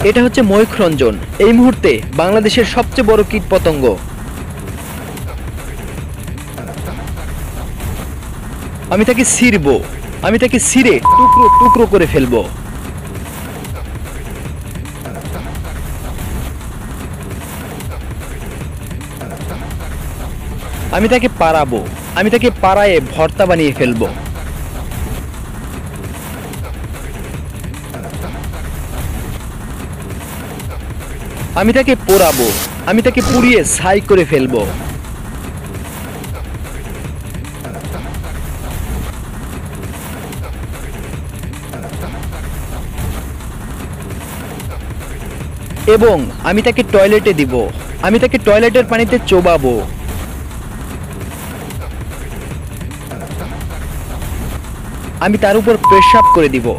এটা হচ্ছে ময়ূখরঞ্জন, এই মুহূর্তে বাংলাদেশের সবচেয়ে বড় কীটপতঙ্গ। আমি তাকে ছিঁড়বো, আমি তাকে ছিঁড়ে টুকরো টুকরো করে ফেলবো। আমি তাকে পাড়াবো, আমি তাকে পাড়ায়ে ভর্তা বানিয়ে ফেলবো। আমি তাকে পোড়াবো, আমি তাকে পুড়িয়ে ছাই করে ফেলবো। এবং আমি তাকে টয়লেটে দিব, আমি তাকে টয়লেটের পানিতে চোবাবো। আমি তার উপর পেশাব করে দিব।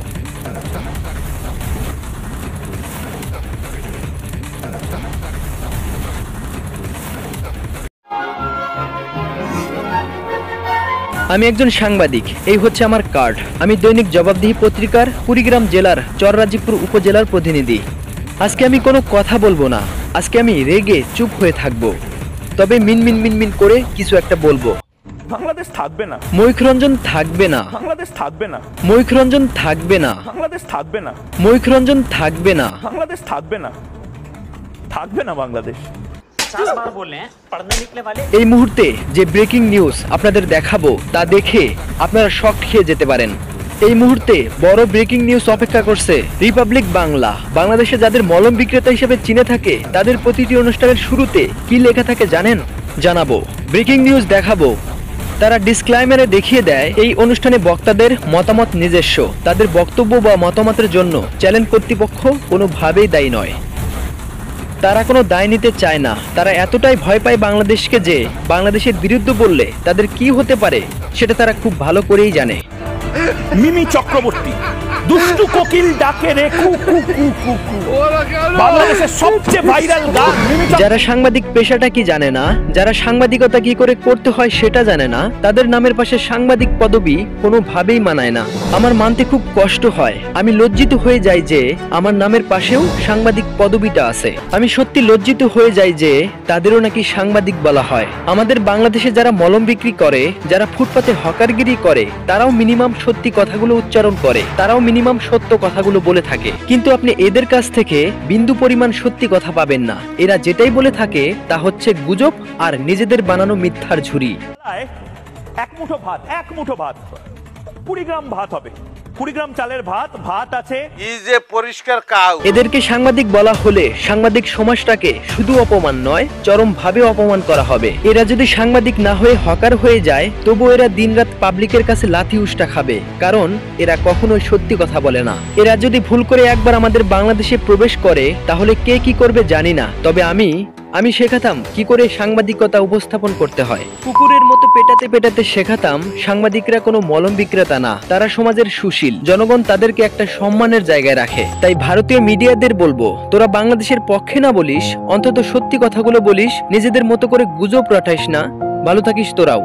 আমি একজন সাংবাদিক, এই হচ্ছে আমার কার্ড। আমি দৈনিক জবাবদিহি পত্রিকার কুড়িগ্রাম জেলার চররাজীবপুর উপজেলার প্রতিনিধি। আজকে আমি কোনো কথা বলবো না, আজকে আমি রেগে চুপ হয়ে থাকবো, তবে মিনমিন মিনমিন করে কিছু একটা বলবো। বাংলাদেশ থাকবে না, ময়ূখরঞ্জন থাকবে না, বাংলাদেশ থাকবে না, ময়ূখরঞ্জন থাকবে না, বাংলাদেশ থাকবে না, ময়ূখরঞ্জন থাকবে না, বাংলাদেশ থাকবে না, থাকবে না বাংলাদেশ। এই মুহূর্তে যে ব্রেকিং নিউজ আপনাদের দেখাবো তা দেখে আপনারা শক খেয়ে যেতে পারেন। এই মুহূর্তে বড় ব্রেকিং নিউজ অপেক্ষা করছে রিপাবলিক বাংলা। বাংলাদেশে যাদের মলম বিক্রেতা হিসেবে চিনে থাকে তাদের প্রতিটি অনুষ্ঠানের শুরুতে কি লেখা থাকে জানেন? জানাবো। ব্রেকিং নিউজ দেখাবো। তারা ডিসক্লাইমারে দেখিয়ে দেয় এই অনুষ্ঠানে বক্তাদের মতামত নিজস্ব, তাদের বক্তব্য বা মতামতের জন্য চ্যানেল কর্তৃপক্ষ কোনোভাবেই দায়ী নয়। তারা কোনো দায় নিতে চায় না। তারা এতটাই ভয় পায় বাংলাদেশকে যে বাংলাদেশের বিরুদ্ধে বললে তাদের কি হতে পারে সেটা তারা খুব ভালো করেই জানে। মিমি চক্রবর্তী দুষ্টু কোকিল ডাকে রে কু কু কু কু কু, বাংলাদেশের সবচেয়ে ভাইরাল গান। যারা সাংবাদিক পেশাটা কি জানে না, যারা সাংবাদিকতা কি করে করতে হয় সেটা জানে না, তাদের নামের পাশে সাংবাদিক পদবি কোনোভাবেই মানায় না। আমার মানতে খুব কষ্ট হয়, আমি লজ্জিত হয়ে যাই যে আমার নামের পাশেও সাংবাদিক পদবিটা আছে। আমি সত্যি লজ্জিত হয়ে যাই যে তাদেরও নাকি সাংবাদিক বলা হয়। আমাদের বাংলাদেশে যারা মলম বিক্রি করে, যারা ফুটপাতে হকারগিরি করে, তারাও মিনিমাম সত্যি কথাগুলো উচ্চারণ করে, তারাও মিনিমাম সত্য কথাগুলো বলে থাকে। কিন্তু আপনি এদের কাছ থেকে বিন্দু পরিমাণ সত্যি কথা পাবেন না। এরা যেটাই বলে থাকে তা হচ্ছে গুজব আর নিজেদের বানানো মিথ্যার ঝুরি। এক মুঠো ভাত, এক মুঠো ভাত 20 গ্রাম ভাত হবে, 20 গ্রাম চালের ভাত, ভাত আছে। এই যে পরিষ্কার কাউ। এদেরকে সাংবাদিক বলা হলে সাংবাদিক সমাজটাকে শুধু অপমান নয়, চরমভাবে অপমান করা হবে। এরা যদি সাংবাদিক না হয়ে হকার হয়ে যায় তবু এরা দিনরাত পাবলিকের কাছে লাথি উষ্টা খাবে, কারণ এরা কখনোই সত্যি কথা বলে না। এরা যদি ভুল করে একবার আমাদের বাংলাদেশে প্রবেশ করে তাহলে কে কি করবে জানি না, তবে আমি শেখাতাম কি করে সাংবাদিকতা উপস্থাপন করতে হয়। কুকুরের মতো পেটাতে পেটাতে শেখাতাম সাংবাদিকরা কোনো মলম বিক্রেতা না, তারা সমাজের সুশীল। জনগণ তাদেরকে একটা সম্মানের জায়গায় রাখে। তাই ভারতীয় মিডিয়াদের বলবো, তোরা বাংলাদেশের পক্ষে না বলিস, অন্তত সত্যি কথাগুলো বলিস, নিজেদের মতো করে গুজব রটাইস না। ভালো থাকিস তোরাও।